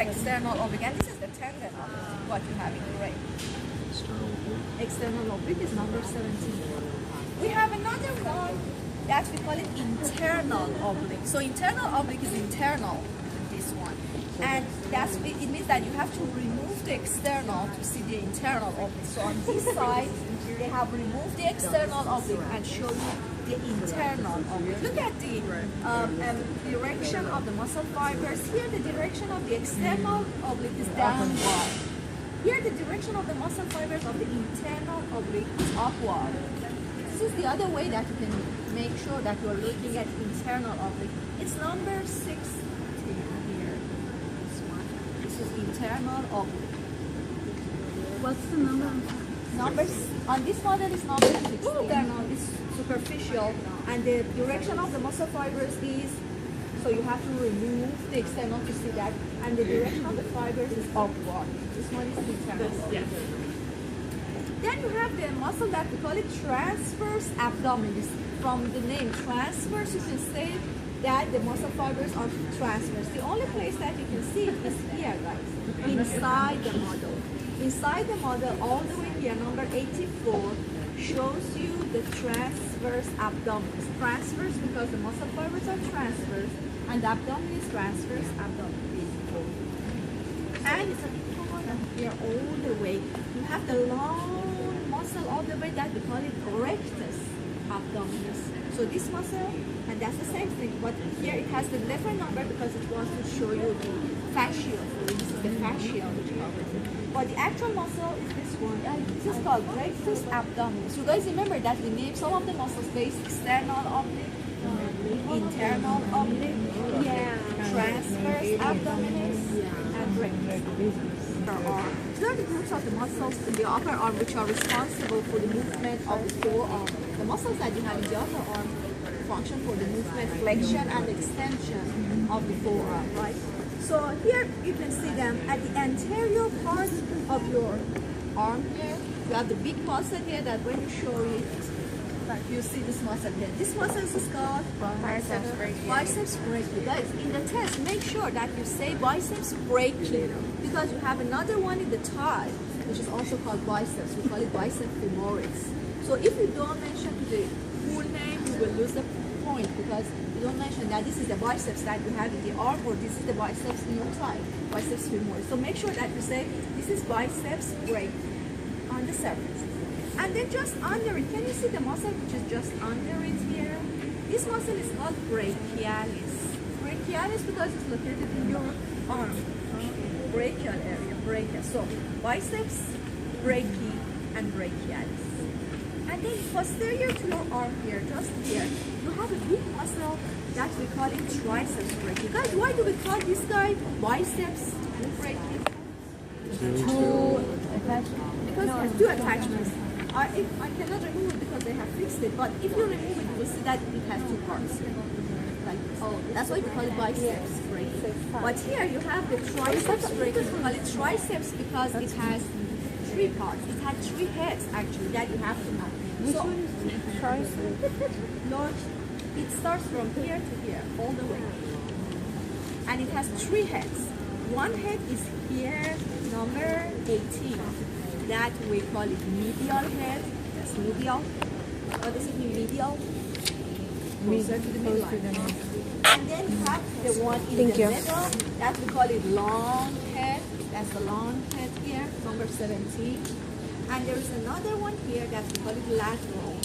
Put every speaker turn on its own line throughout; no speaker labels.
external oblique, and this is the tendon oblique, what you have in gray. External oblique is number 17. We have another one that we call it internal oblique. So internal oblique is internal, this one. And it means that you have to remove the external to see the internal oblique. So on this side, they have removed the external oblique and show you the internal oblique. Look at the direction of the muscle fibers. Here the direction of the external oblique is downward. Here the direction of the muscle fibers of the internal oblique is upward. This is the other way that you can make sure that you are looking at internal oblique. It's number 16 here. This one. This is internal oblique.
What's the number?
Numbers on this model is number 16. Internal is superficial, and the direction of the muscle fibers is, so you have to remove the external to see that, and the direction of the fibers is upward. This one is internal. Then you have the muscle that we call it transverse abdominis. From the name transverse, you can say that the muscle fibers are transverse. The only place that you can see it is here, guys, inside the model. Inside the model, all the way here, number 84, shows you the transverse abdominis. Transverse because the muscle fibers are transverse, and the abdomen is transverse abdominis. And here all the way, you have the long muscle all the way that we call it rectus abdominis. So this muscle, and that's the same thing, but here it has the different number because it wants to show you the fascial. So this is the fascial which covers it. But the actual muscle is this one. This is called rectus abdominis. So guys, remember that we named some of the muscles based external oblique, internal oblique, transverse abdominis, and rectus. Arm. These are the groups of the muscles in the upper arm which are responsible for the movement of the forearm. The muscles that you have in the upper arm function for the movement, flexion, and extension of the forearm, right? So here you can see them at the anterior part of your arm here. You have the big muscle here that when you show it, you see this muscle here. This muscle is called biceps brachii. Biceps brachii. Guys, in the test, make sure that you say biceps brachii because you have another one in the thigh, which is also called biceps. We call it biceps femoris. So if you don't mention the full name, you will lose the point because you don't mention that this is the biceps that you have in the arm or this is the biceps in your thigh, biceps femoris. So make sure that you say this is biceps brachii on the surface. And then just under it, can you see the muscle which is just under it here? This muscle is called brachialis. Brachialis because it's located in your arm. Brachial area, brachial. So biceps, brachii, and brachialis. And then posterior to your arm here, just here, you have a big muscle that we call it triceps brachii. Guys, why do we call this guy biceps brachii?
Two attachments.
Because it has two attachments. I cannot remove it because they have fixed it, but if you remove it, you will see that it has two parts. Like, oh, that's why we call it biceps brachii. But here you have the triceps brachii. We call it triceps because it has three parts. It had three heads actually that you have to know.
Which one is triceps?
Lord, it starts from here to here, all the way. And it has three heads. One head is here, number 18. That we call it medial head. That's medial. What does it mean, medial? Closer to the midline. And then you have the one in the middle. That we call it long head. That's the long head here, number 17. And there is another one here that we call it lateral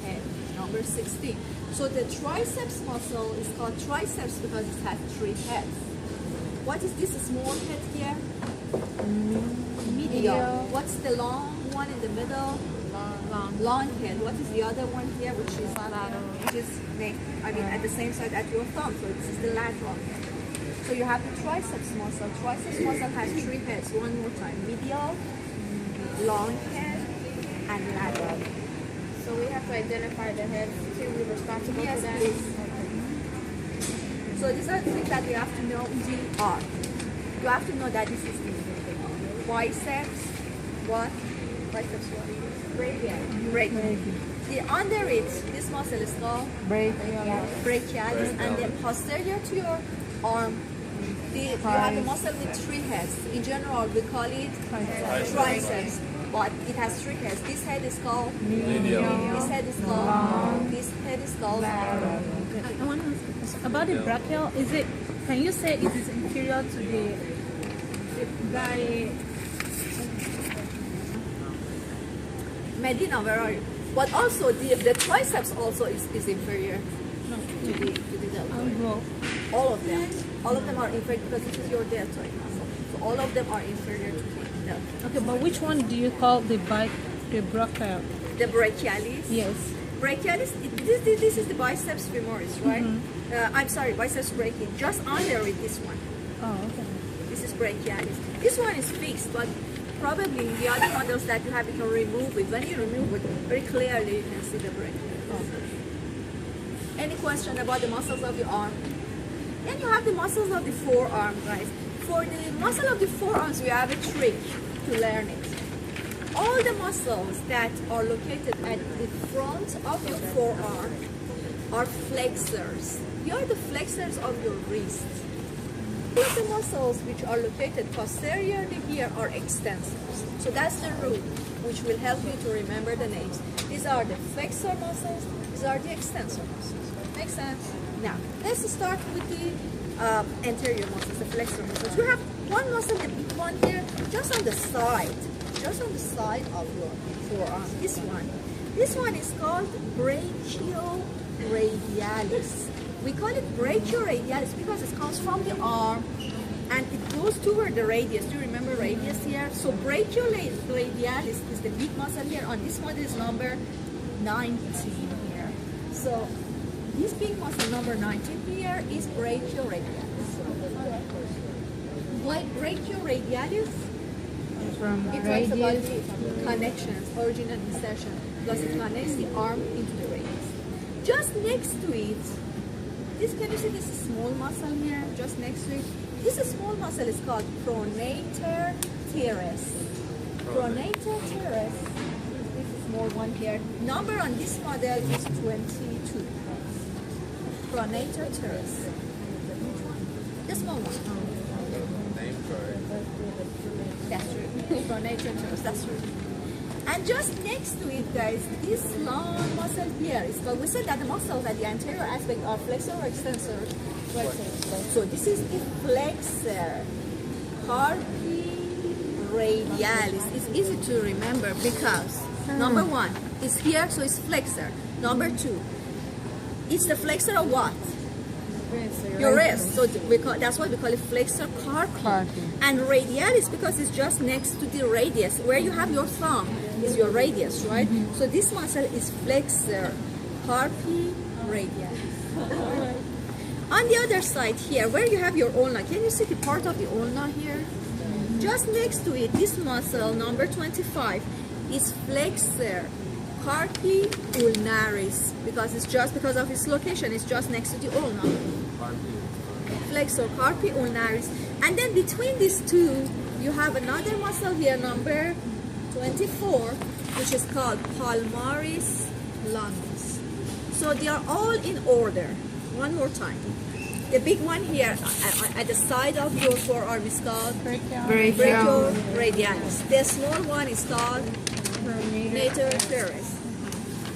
head, number 16. So the triceps muscle is called triceps because it has three heads. What is this small head here? Medial. What's the long one in the middle? Long head. What is the other one here, which is lateral? Which is at the same side at your thumb. So this is the lateral head. So you have the triceps muscle. Triceps muscle has three heads. One more time: medial, long head, and lateral.
So we have to identify the head to be responsible for that.
Please. So these are the things that we have to know in the arm. You have to know that this is the biceps, what? Biceps what? Brachialis. The under it, this muscle is called
Brachialis.
brachialis, and then posterior to your arm, You have a muscle with 3 heads. In general, we call it triceps, but it has 3 heads. This head is called medial. This head is called. This head is called.
I want to ask about the brachial. Can you say it is inferior to the
Medina, where are you? But also the triceps also is inferior to the deltoid. All of them are inferior because this is your deltoid muscle. So all of them are inferior to the deltoid.
Okay, but which one do you call the brachial?
The brachialis.
Yes.
Brachialis. This is the biceps femoris, right? I'm sorry, biceps brachii. Just under it, this one.
Oh, okay.
This is brachialis. This one is fixed, but probably the other models that you have, you can remove it. When you remove it, very clearly you can see the brachialis. Any question about the muscles of the arm? Then you have the muscles of the forearm, guys. For the muscle of the forearms, we have a trick to learn it. All the muscles that are located at the front of your forearm are flexors. They are the flexors of your wrist. All the muscles which are located posteriorly here are extensors. So that's the rule which will help you to remember the names. These are the flexor muscles, these are the extensor muscles. Make sense? Now, let's start with the anterior muscles, the flexor muscles. You have one muscle, the big one here, just on the side of your forearm. This one. This one is called brachioradialis. We call it brachioradialis because it comes from the arm and it goes toward the radius. Do you remember radius here? So brachioradialis is the big muscle here. On this one is number 19 here. So this big muscle number 19 here is brachioradialis. Why brachioradialis?
From
It talks about the connections, origin and insertion, because it connects the arm into the radius. Just next to it, can you see this small muscle here? Just next to it. This small muscle is called pronator teres. Pronator teres. This small one here. Number on this model is 22. Pronator teres. The small one. That's true. Pronator teres. That's true. And just next to it, guys, this long muscle here is called, we said that the muscles at the anterior aspect are flexor or extensor. Flexor. So this is the flexor. Carpi radialis. It's easy to remember because number one, it's here, so it's flexor. Number two, it's the flexor of what? Your wrist. So that's why we call it flexor carpi. And radialis because it's just next to the radius. Where you have your thumb is your radius, right? So this muscle is flexor carpi radialis. On the other side here, where you have your ulna, can you see the part of the ulna here? Just next to it, this muscle, number 25, is flexor carpi ulnaris because it's just because of its location, it's just next to the ulna. Flexor carpi ulnaris. And then between these two, you have another muscle here, number 24, which is called palmaris longus. So they are all in order. One more time. The big one here at the side of your forearm is called brachioradialis. The small one is called pronator teres.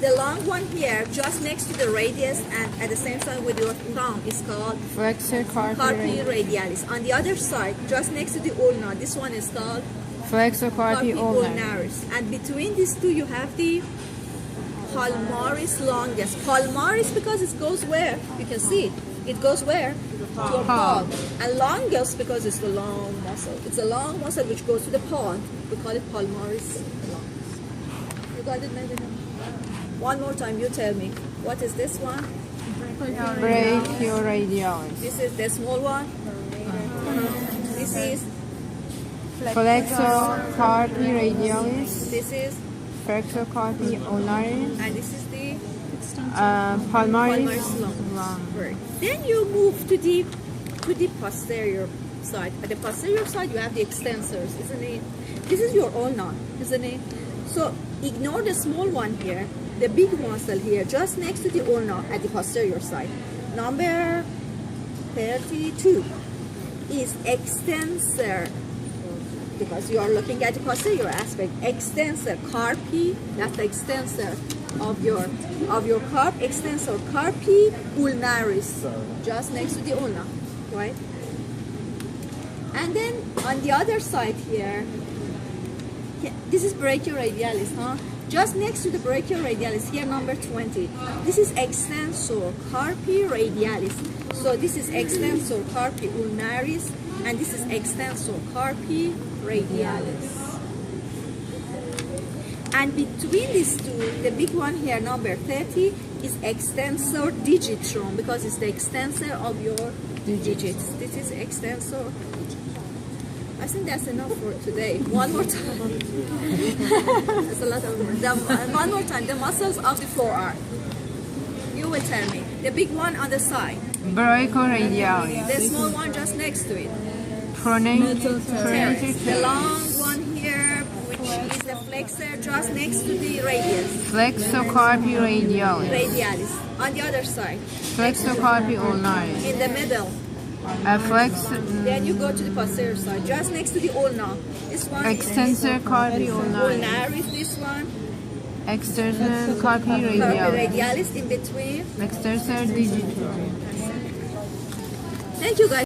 The long one here, just next to the radius and at the same time with your thumb, is called
Flexor
carpi radialis. On the other side, just next to the ulna, this one is called
Flexor carpi
ulnaris. And between these two, you have the palmaris longus. Palmaris because it goes where? You can see it. It goes where? To your palm. And longus because it's the long muscle. It's a long muscle which goes to the palm. We call it palmaris longus. You got it, maybe? One more time, you tell me. What is this one?
Brachioradialis.
This is the small one. This is
Flexor carpi radialis.
this is
Flexor carpi ulnaris.
and this is the
Palmaris
palmaris longus.
longus.
Right. Then you move to the posterior side. At the posterior side, you have the extensors, isn't it? This is your ulna, isn't it? So ignore the small one here. The big muscle here, just next to the ulna at the posterior side. Number 32. is extensor, because you are looking at the posterior aspect. Extensor carpi, that's the extensor of your carp. Extensor carpi ulnaris, just next to the ulna, right? And then on the other side here, this is brachioradialis, huh? Just next to the brachioradialis, here number 20. This is extensor carpi radialis. So this is extensor carpi ulnaris, and this is extensor carpi radialis. And between these two, the big one here, number 30, is extensor digitrum, because it's the extensor of your digits. This is extensor. I think that's enough for today. One more time. That's a lot of words. One more time. The muscles of the forearm. You will tell me. The big one on the side.
Brachioradialis.
The small one just next to it.
Pronator
The
teres.
long one here, which is the flexor just next to the radius.
Flexocarpi radialis.
Radialis. On the other side.
Flexocarpi ulnaris.
In the middle.
Then
Then you go to the posterior side, just next to the ulna. This one
extensor carpi
is
ulnaris.
ulnaris, this one.
External carpi
Carpi
radialis.
radialis in between.
Extensor digitrum.
Thank you guys.